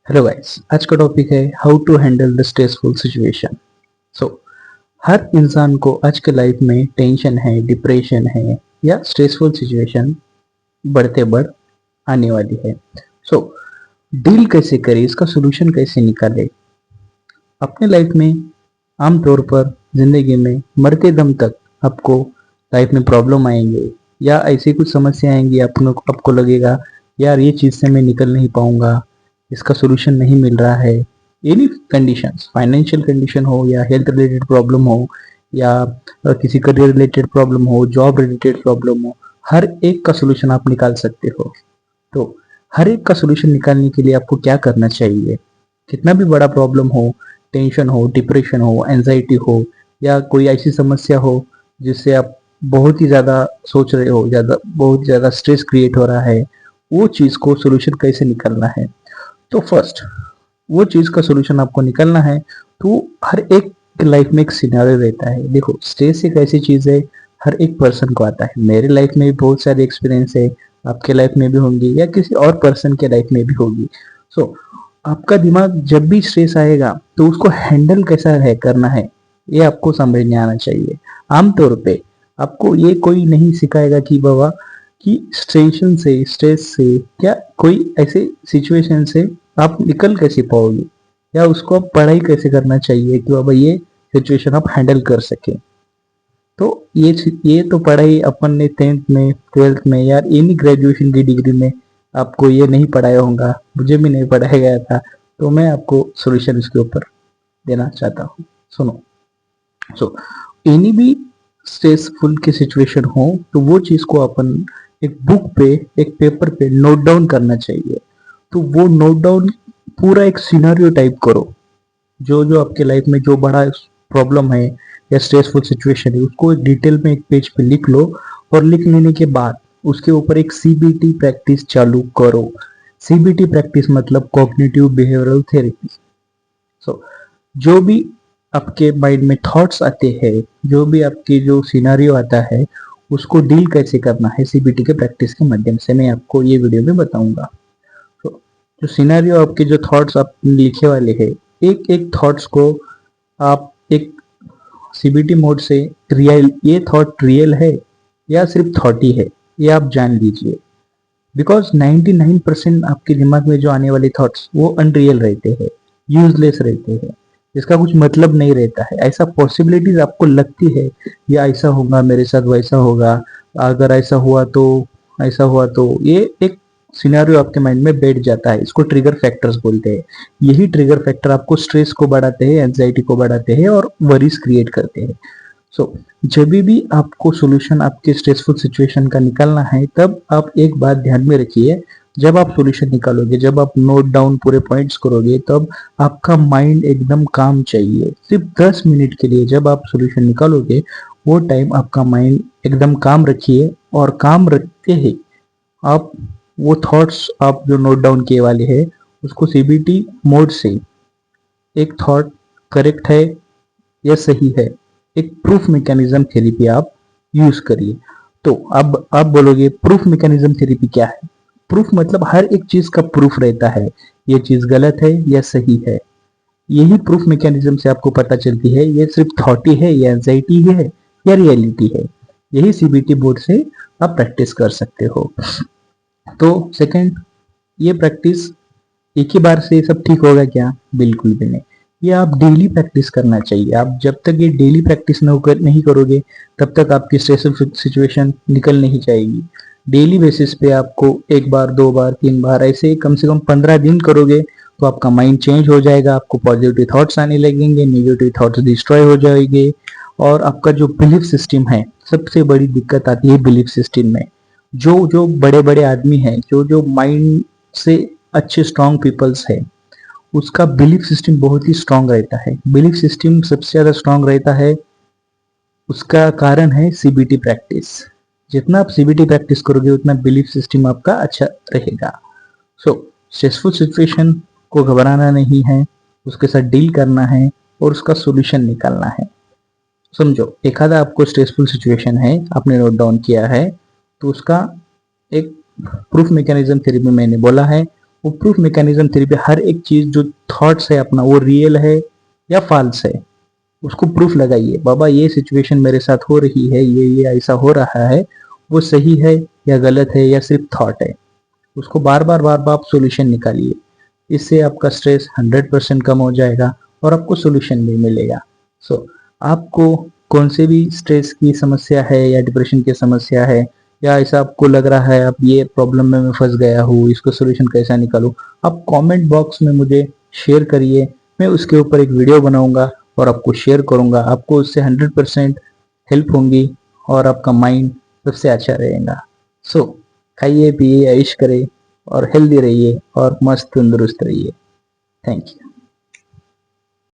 Hello guys, आज का topic है how to handle the stressful situation. So हर इंसान को आज के लाइफ में टेंशन है, डिप्रेशन है या स्ट्रेसफुल सिचुएशन बढ़ते बढ़ आने वाली है। सो डील कैसे करें, इसका सोल्यूशन कैसे निकालें। अपने लाइफ में आमतौर पर जिंदगी में मरते दम तक आपको लाइफ में प्रॉब्लम आएंगे या ऐसी कुछ समस्या आएंगी। आपको लगेगा यार ये चीज़ से मैं निकल नहीं पाऊंगा, इसका सोल्यूशन नहीं मिल रहा है। एनी कंडीशंस, फाइनेंशियल कंडीशन हो या हेल्थ रिलेटेड प्रॉब्लम हो या किसी करियर रिलेटेड प्रॉब्लम हो, जॉब रिलेटेड प्रॉब्लम हो, हर एक का सोल्यूशन आप निकाल सकते हो। तो हर एक का सोल्यूशन निकालने के लिए आपको क्या करना चाहिए। कितना भी बड़ा प्रॉब्लम हो, टेंशन हो, डिप्रेशन हो, एंजाइटी हो या कोई ऐसी समस्या हो जिससे आप बहुत ही ज़्यादा सोच रहे हो, बहुत ज़्यादा स्ट्रेस क्रिएट हो रहा है, वो चीज़ को सोल्यूशन कैसे निकालना है। तो फर्स्ट वो चीज़ का सोल्यूशन आपको निकालना है। तो हर एक लाइफ में एक सिनेरियो रहता है। देखो, स्ट्रेस एक ऐसी चीज़ है, हर एक पर्सन को आता है। मेरे लाइफ में भी बहुत सारे एक्सपीरियंस है, आपके लाइफ में भी होंगी या किसी और पर्सन के लाइफ में भी होगी। सो आपका दिमाग जब भी स्ट्रेस आएगा तो उसको हैंडल कैसा है करना है, ये आपको समझ में आना चाहिए। आमतौर पे आपको ये कोई नहीं सिखाएगा कि बाबा कि टेंशन से, स्ट्रेस से या कोई ऐसे सिचुएशन से आप निकल कैसे पाओगे या उसको आप पढ़ाई कैसे करना चाहिए कि बाबा ये सिचुएशन आप हैंडल कर सके। तो ये तो पढ़ाई अपन ने 10th में, 12th में या एनी ग्रेजुएशन की डिग्री में आपको ये नहीं पढ़ाया होगा, मुझे भी नहीं पढ़ाया गया था। तो मैं आपको सॉल्यूशन इसके ऊपर देना चाहता हूँ, सुनो। सो एनी भी स्ट्रेसफुल की सिचुएशन हो तो वो चीज को अपन एक बुक पे, एक पेपर पे नोट डाउन करना चाहिए। तो वो नोट डाउन पूरा एक सिनेरियो टाइप करो। जो जो आपके लाइफ में जो बड़ा प्रॉब्लम है या स्ट्रेसफुल सिचुएशन है उसको एक डिटेल में एक पेज पे लिख लो। और लिख लेने के बाद उसके ऊपर एक सीबीटी प्रैक्टिस चालू करो। सीबीटी प्रैक्टिस मतलब कॉग्निटिव बिहेवियरल थेरेपी। सो जो भी आपके माइंड में थॉट्स आते हैं, जो भी आपके जो सिनेरियो आता है, उसको डील कैसे करना है सीबीटी के प्रैक्टिस के माध्यम से मैं आपको ये वीडियो में बताऊंगा। तो जो सिनेरियो, आपके जो थॉट्स आप लिखे वाले हैं, एक एक थॉट्स को आप एक सीबीटी मोड से ये थॉट रियल है या सिर्फ थॉट ही है, ये आप जान लीजिए। बिकॉज 99% आपके दिमाग में जो आने वाले थॉट्स वो अनरियल रहते हैं, यूजलेस रहते हैं, इसका कुछ मतलब नहीं रहता है। ऐसा पॉसिबिलिटीज आपको लगती है, या ऐसा होगा मेरे साथ, वैसा होगा, अगर ऐसा हुआ तो, ऐसा हुआ तो, ये एक सिनेरियो आपके माइंड में बैठ जाता है। इसको ट्रिगर फैक्टर्स बोलते हैं। यही ट्रिगर फैक्टर आपको स्ट्रेस को बढ़ाते हैं, एंजाइटी को बढ़ाते हैं और वरीज क्रिएट करते हैं। सो जब भी आपको सॉल्यूशन आपके स्ट्रेसफुल सिचुएशन का निकालना है, तब आप एक बात ध्यान में रखिए। जब आप सॉल्यूशन निकालोगे, जब आप नोट डाउन पूरे पॉइंट्स करोगे, तब आपका माइंड एकदम काम चाहिए। सिर्फ 10 मिनट के लिए जब आप सॉल्यूशन निकालोगे, वो टाइम आपका माइंड एकदम काम रखिए। और काम रखते ही आप वो थॉट्स आप जो नोट डाउन किए वाले हैं उसको सीबीटी मोड से एक थॉट करेक्ट है या सही है, एक प्रूफ मैकेनिज्म थेरेपी आप यूज करिए। तो अब आप बोलोगे प्रूफ मैकेनिज्म थेरेपी क्या है। प्रूफ मतलब हर एक चीज का प्रूफ रहता है, ये चीज गलत है या सही है। यही प्रूफ मैकेनिज्म से आपको पता चलती है ये सिर्फ थॉट ही है या एंजाइटी है या रियलिटी है। यही सीबीटी बोर्ड से आप प्रैक्टिस कर सकते हो। तो सेकंड, ये प्रैक्टिस एक ही बार से सब ठीक होगा क्या? बिल्कुल भी नहीं। ये आप डेली प्रैक्टिस करना चाहिए। आप जब तक ये डेली प्रैक्टिस नहीं करोगे, तब तक आपकी स्ट्रेसफुल सिचुएशन निकल नहीं जाएगी। डेली बेसिस पे आपको एक बार, दो बार, तीन बार, ऐसे कम से कम 15 दिन करोगे तो आपका माइंड चेंज हो जाएगा। आपको पॉजिटिव थॉट्स आने लगेंगे, नेगेटिव थॉट्स डिस्ट्रॉय हो जाएंगे। और आपका जो बिलीफ सिस्टम है, सबसे बड़ी दिक्कत आती है बिलीफ सिस्टम में। जो जो बड़े बड़े आदमी हैं, जो जो माइंड से अच्छे स्ट्रांग पीपल्स है, उसका बिलीफ सिस्टम बहुत ही स्ट्रांग रहता है। बिलीफ सिस्टम सबसे ज्यादा स्ट्रांग रहता है, उसका कारण है सीबीटी प्रैक्टिस। जितना आप सीबीटी प्रैक्टिस करोगे उतना बिलीफ सिस्टम आपका अच्छा रहेगा। सो स्ट्रेसफुल सिचुएशन को घबराना नहीं है, उसके साथ डील करना है और उसका सोल्यूशन निकालना है। समझो, एक आधा आपको स्ट्रेसफुल सिचुएशन है, आपने नोट डाउन किया है, तो उसका एक प्रूफ मैकेनिज्म थ्योरी में मैंने बोला है, वो प्रूफ मैकेनिज्म थेरेपी हर एक चीज जो थॉट्स है अपना वो रियल है या फॉल्स है, उसको प्रूफ लगाइए। बाबा ये सिचुएशन मेरे साथ हो रही है, ये ऐसा हो रहा है, वो सही है या गलत है या सिर्फ थॉट है। उसको बार बार आप सॉल्यूशन निकालिए। इससे आपका स्ट्रेस 100% कम हो जाएगा और आपको सॉल्यूशन भी मिलेगा। सो आपको कौन से भी स्ट्रेस की समस्या है या डिप्रेशन की समस्या है, या ऐसा आपको लग रहा है आप ये प्रॉब्लम में मैं फंस गया हूँ, इसको सॉल्यूशन कैसा निकालूं, आप कमेंट बॉक्स में मुझे शेयर करिए। मैं उसके ऊपर एक वीडियो बनाऊंगा और आपको शेयर करूंगा। आपको उससे 100% हेल्प होंगी और आपका माइंड सबसे अच्छा रहेगा। सो खाइए पिए ऐश करें और हेल्दी रहिए और मस्त तंदुरुस्त रहिए। Thank you.